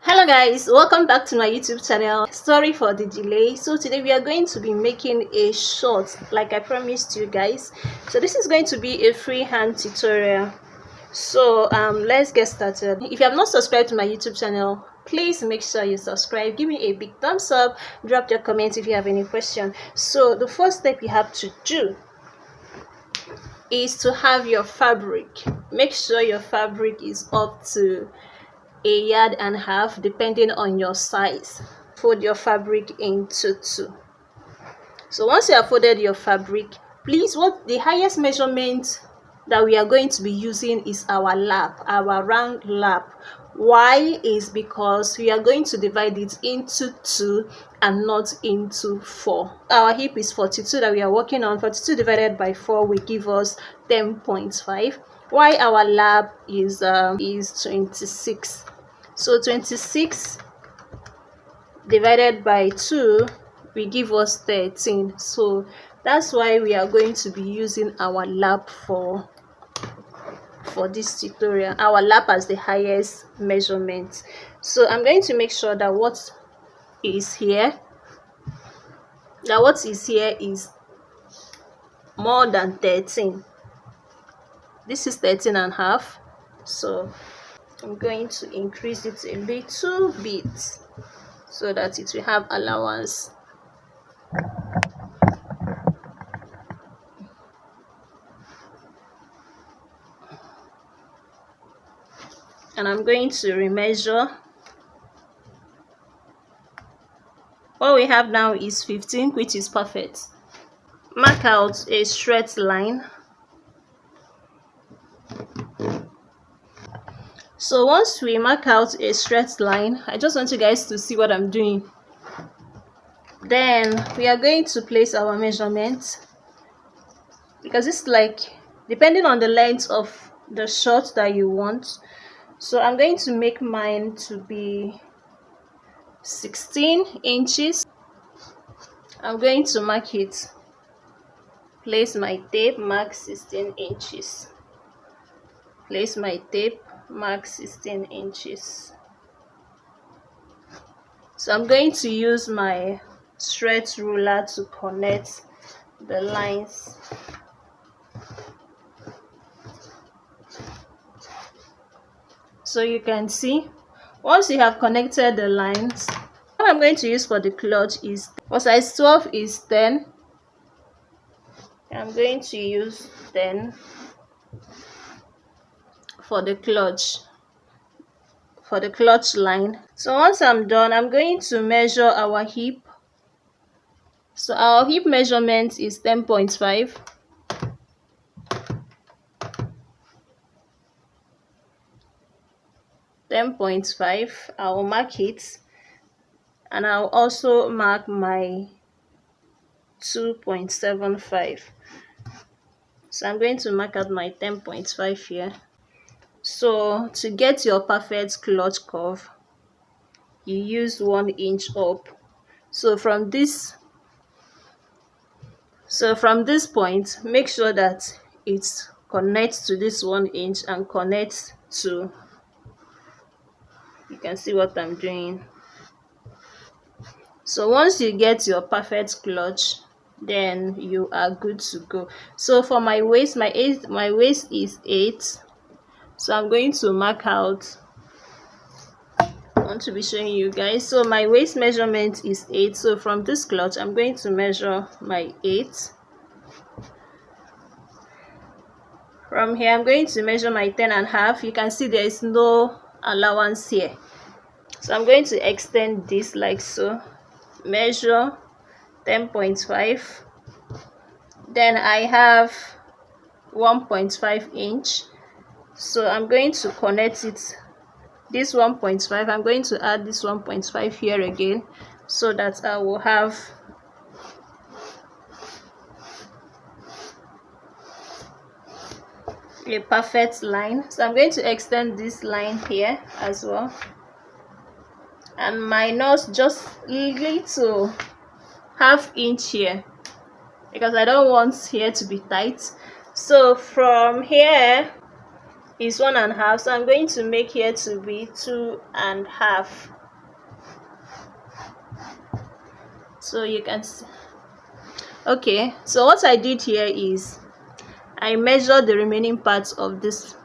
Hello guys, welcome back to my YouTube channel. Sorry for the delay. So today we are going to be making a short like I promised you guys. So this is going to be a freehand tutorial. So let's get started. If you have not subscribed to my YouTube channel, please make sure you subscribe. Give me a big thumbs up, drop your comments if you have any question. So the first step you have to do is to have your fabric. Make sure your fabric is up to a yard and a half depending on your size. Fold your fabric into two. So once you have folded your fabric, please, what the highest measurement that we are going to be using is our lap, our round lap. Why? Is because we are going to divide it into two and not into four. Our hip is 42 that we are working on. 42 divided by 4 will give us 10.5. Why our lap is 26. So 26 divided by 2 will give us 13. So that's why we are going to be using our lap for this tutorial. Our lap as the highest measurement. So I'm going to make sure that what is here is more than 13. This is 13 and a half. So I'm going to increase it a little bit so that it will have allowance. And I'm going to remeasure. What we have now is 15, which is perfect. Mark out a straight line. So once we mark out a straight line, I just want you guys to see what I'm doing. Then we are going to place our measurement, because it's like depending on the length of the short that you want. So I'm going to make mine to be 16 inches. I'm going to mark it. Place my tape, mark 16 inches. Place my tape, mark 16 inches. So I'm going to use my straight ruler to connect the lines. So you can see, once you have connected the lines, what I'm going to use for the clutch is, for size 12 is 10. I'm going to use 10 for the clutch line. So once I'm done, I'm going to measure our hip. So our hip measurement is 10.5. I will mark it, and I'll also mark my 2.75. So I'm going to mark out my 10.5 here. So to get your perfect clutch curve, you use 1 inch up. So from this point, make sure that it connects to this 1 inch and connects to, you can see what I'm doing. So once you get your perfect clutch, then you are good to go. So for my waist, my waist is 8. So I'm going to mark out, I want to be showing you guys. So my waist measurement is 8. So from this clutch, I'm going to measure my 8. From here, I'm going to measure my 10 and a half. You can see there is no allowance here. So I'm going to extend this like so. Measure 10.5. Then I have 1.5 inch. So I'm going to connect it. This 1.5, I'm going to add this 1.5 here again, so that I will have a perfect line. So I'm going to extend this line here as well, and minus just little half inch here, because I don't want here to be tight. So from here is 1.5, so I'm going to make here to be 2.5. So you can see. Okay, so what I did here is I measured the remaining parts of this.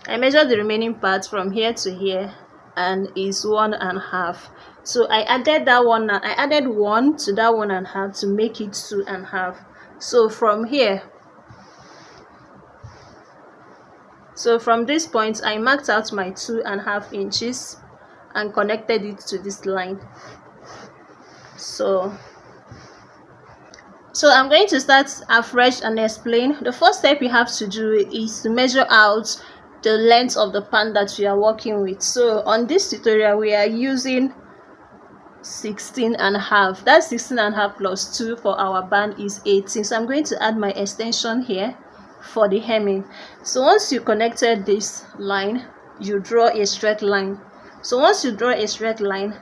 I measured the remaining parts from here to here, and is 1.5. So I added that one. I added 1 to that 1.5 to make it 2.5. So from here, from this point, I marked out my 2.5 inches and connected it to this line. So I'm going to start afresh and explain. The first step you have to do is to measure out the length of the pan that we are working with. So on this tutorial, we are using 16.5. That's 16.5 plus 2 for our band is 18. So I'm going to add my extension here for the hemming. So once you connected this line, you draw a straight line. So once you draw a straight line,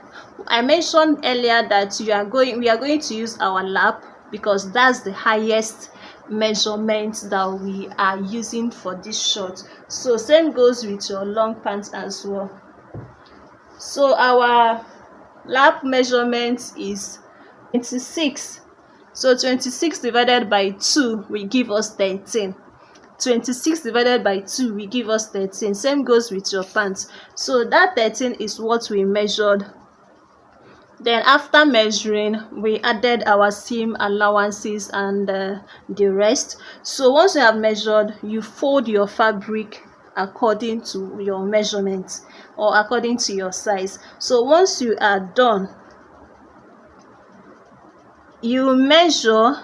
I mentioned earlier that we are going to use our lap because that's the highest measurement that we are using for this short. So same goes with your long pants as well. So our lap measurement is 26. So 26 divided by 2 will give us 13. 26 divided by 2 will give us 13. Same goes with your pants. So that 13 is what we measured. Then after measuring, we added our seam allowances and the rest. So once you have measured, you fold your fabric according to your measurements or according to your size. So once you are done, you measure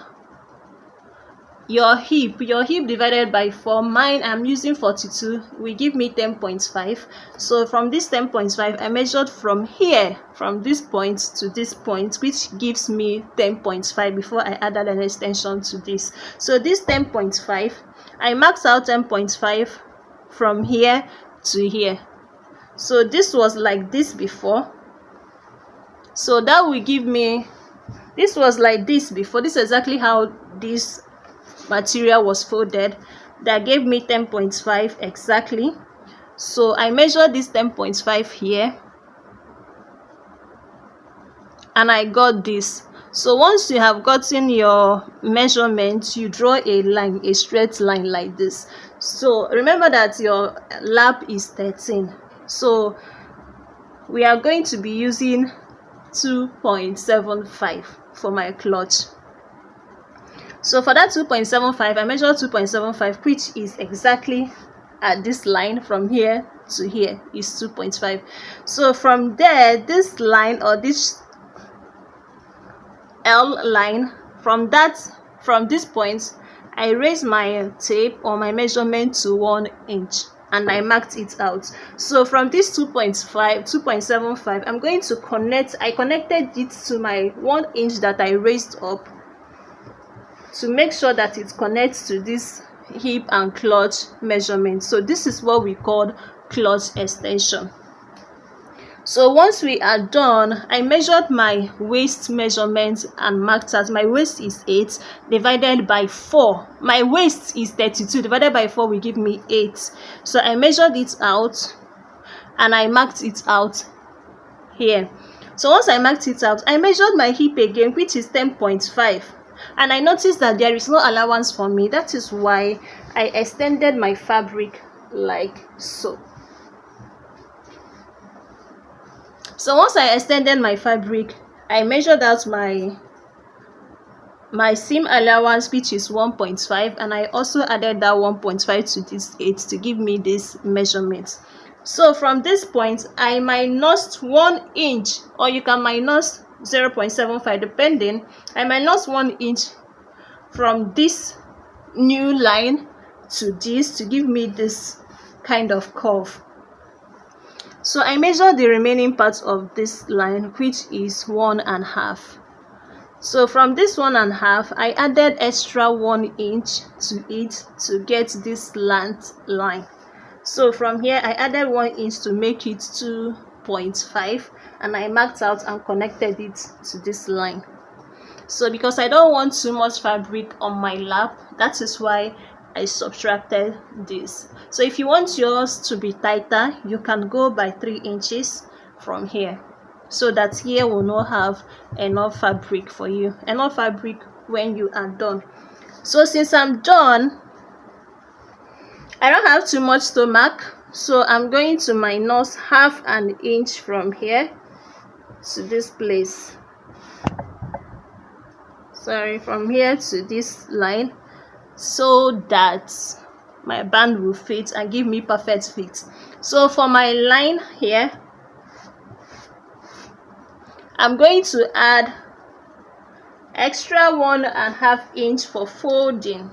your hip divided by 4. Mine, I'm using 42, will give me 10.5. So from this 10.5, I measured from here, from this point to this point, which gives me 10.5 before I added an extension to this. So this 10.5, I marked out 10.5 from here to here. So this was like this before, so that will give me, this was like this before. This is exactly how this material was folded. That gave me 10.5 exactly. So I measured this 10.5 here and I got this. So once you have gotten your measurement, you draw a line, a straight line like this. So remember that your lap is 13. So we are going to be using 2.75 for my clutch. So for that 2.75, I measured 2.75, which is exactly at this line from here to here is 2.5. So from there, this line or this L line, from this point, I raised my tape or my measurement to 1 inch and I marked it out. So from this 2.75, I'm going to I connected it to my 1 inch that I raised up to make sure that it connects to this hip and clutch measurement. So this is what we call clutch extension. So once we are done, I measured my waist measurement and marked out. My waist is 8 divided by 4. My waist is 32 divided by 4 will give me 8. So I measured it out and I marked it out here. So once I marked it out, I measured my hip again, which is 10.5. And I noticed that there is no allowance for me. That is why I extended my fabric like so. So once I extended my fabric, I measured out my seam allowance, which is 1.5, and I also added that 1.5 to this 8 to give me this measurement. So from this point, I minus 1 inch, or you can minus 0.75 depending. I minus 1 inch from this new line to this to give me this kind of curve. So I measured the remaining parts of this line, which is 1.5. So from this 1.5, I added extra 1 inch to it to get this length line. So from here, I added 1 inch to make it 2.5, and I marked out and connected it to this line. So because I don't want too much fabric on my lap, that is why I subtracted this. So if you want yours to be tighter, you can go by 3 inches from here. so that here will not have enough fabric for you, enough fabric when you are done. So since I'm done, I don't have too much stomach, so I'm going to minus half an inch from here to this place, sorry, from here to this line, so that my band will fit and give me perfect fit. So for my line here, I'm going to add extra 1.5 inch for folding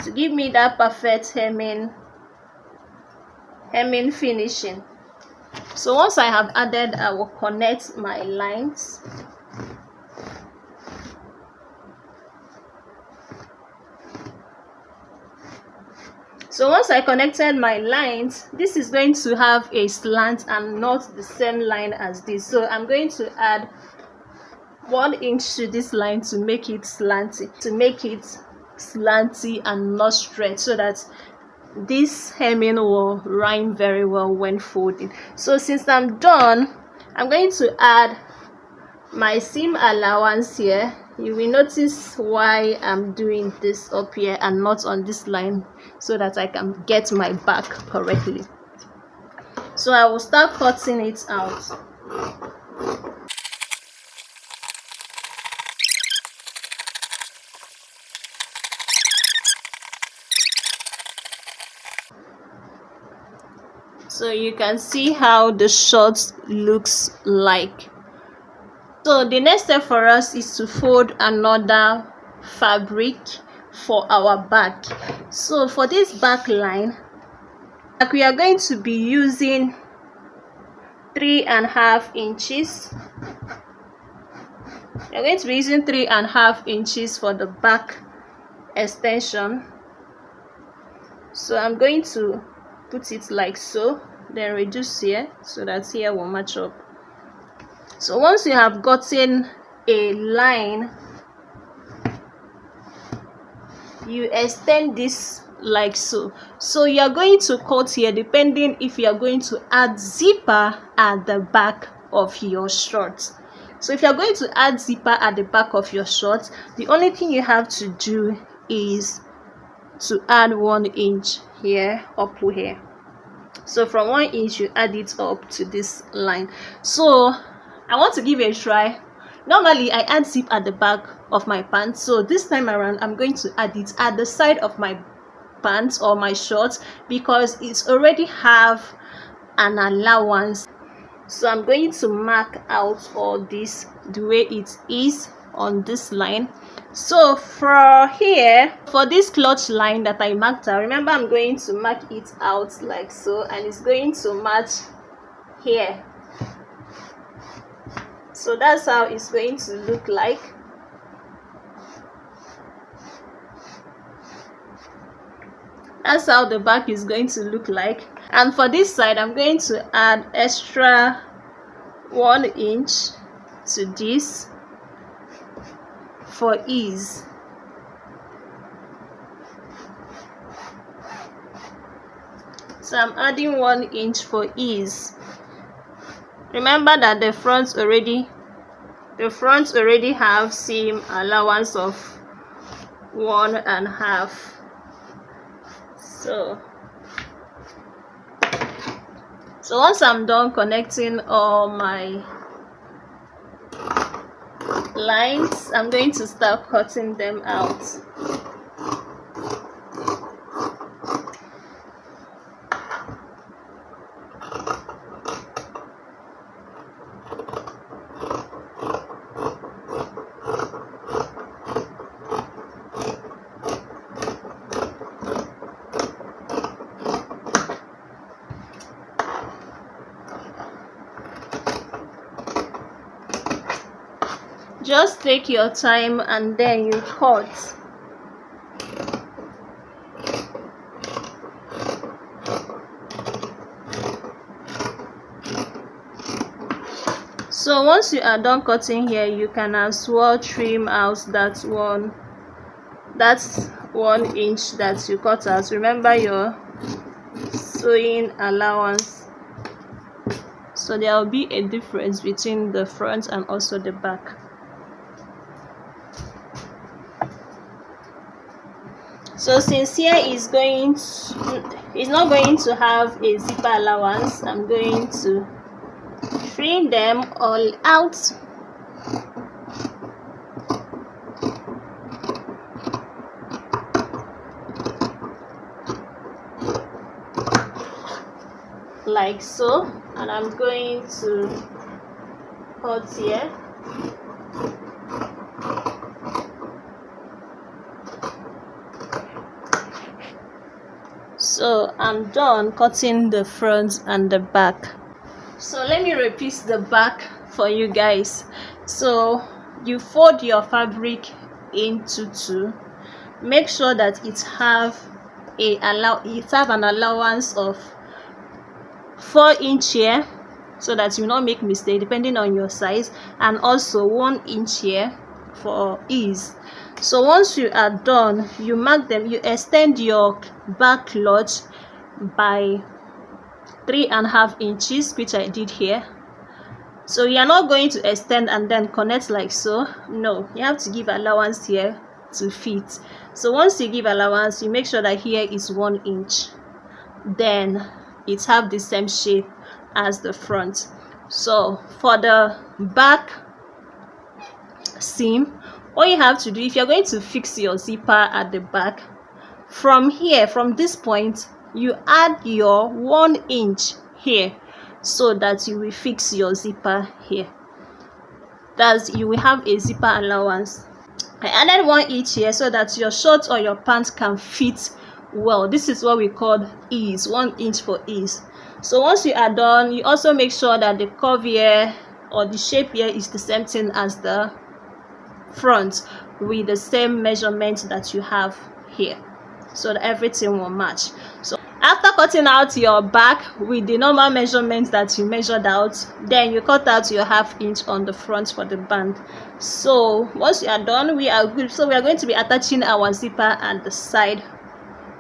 to give me that perfect hemming finishing. So once I have added, I will connect my lines. So once I connected my lines, this is going to have a slant and not the same line as this. So I'm going to add 1 inch to this line to make it slanty, and not straight, so that this hemming will rhyme very well when folding. So since I'm done, I'm going to add my seam allowance here. You will notice why I'm doing this up here and not on this line, so that I can get my back correctly. So I will start cutting it out. So you can see how the short looks like. So the next step for us is to fold another fabric for our back. So for this back line, we are going to be using 3.5 inches. We're going to be using 3.5 inches for the back extension. So I'm going to put it like so, then reduce here so that here will match up. So once you have gotten a line, you extend this like so. So you are going to cut here depending if you are going to add zipper at the back of your short. So if you are going to add zipper at the back of your short, the only thing you have to do is to add 1 inch here up to here. So from 1 inch you add it up to this line. So I want to give it a try. Normally I add zip at the back of my pants, so this time around I'm going to add it at the side of my pants or my shorts because it's already have an allowance. So I'm going to mark out all this the way it is on this line. So for here, for this clutch line that I marked out, remember I'm going to mark it out like so, and it's going to match here. So that's how it's going to look like. That's how the back is going to look like. And for this side, I'm going to add extra 1 inch to this for ease. So I'm adding 1 inch for ease. Remember that the front already have seam allowance of 1.5. So once I'm done connecting all my lines, I'm going to start cutting them out. Just take your time and then you cut. So once you are done cutting here, you can as well trim out that 1 inch that you cut out. Remember your sewing allowance. so there will be a difference between the front and also the back. So since here is not going to have a zipper allowance, I'm going to trim them all out. Like so, and I'm going to cut here. So I'm done cutting the front and the back. So let me repeat the back for you guys. So you fold your fabric into two. Make sure that it have an allowance of 4 inch here, so that you not make mistake depending on your size, and also 1 inch here for ease. So once you are done, you mark them, you extend your back clutch by 3.5 inches, which I did here. So you are not going to extend and then connect like so. No, you have to give allowance here to fit. So once you give allowance, you make sure that here is 1 inch, then it have the same shape as the front. So for the back seam, all you have to do, if you're going to fix your zipper at the back, from here, from this point, you add your 1 inch here, so that you will fix your zipper here. Thus you will have a zipper allowance. I added 1 inch here so that your shorts or your pants can fit well. This is what we call ease, 1 inch for ease. So once you are done, you also make sure that the curve here or the shape here is the same thing as the front, with the same measurement that you have here, so that everything will match. So after cutting out your back with the normal measurements that you measured out, then you cut out your 1/2 inch on the front for the band. So once you are done, we are good. So we are going to be attaching our zipper at the side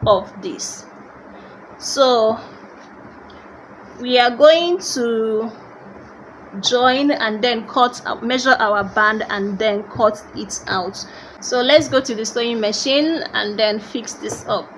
of this. So we are going to join and then measure our band and then cut it out. So let's go to the sewing machine and then fix this up.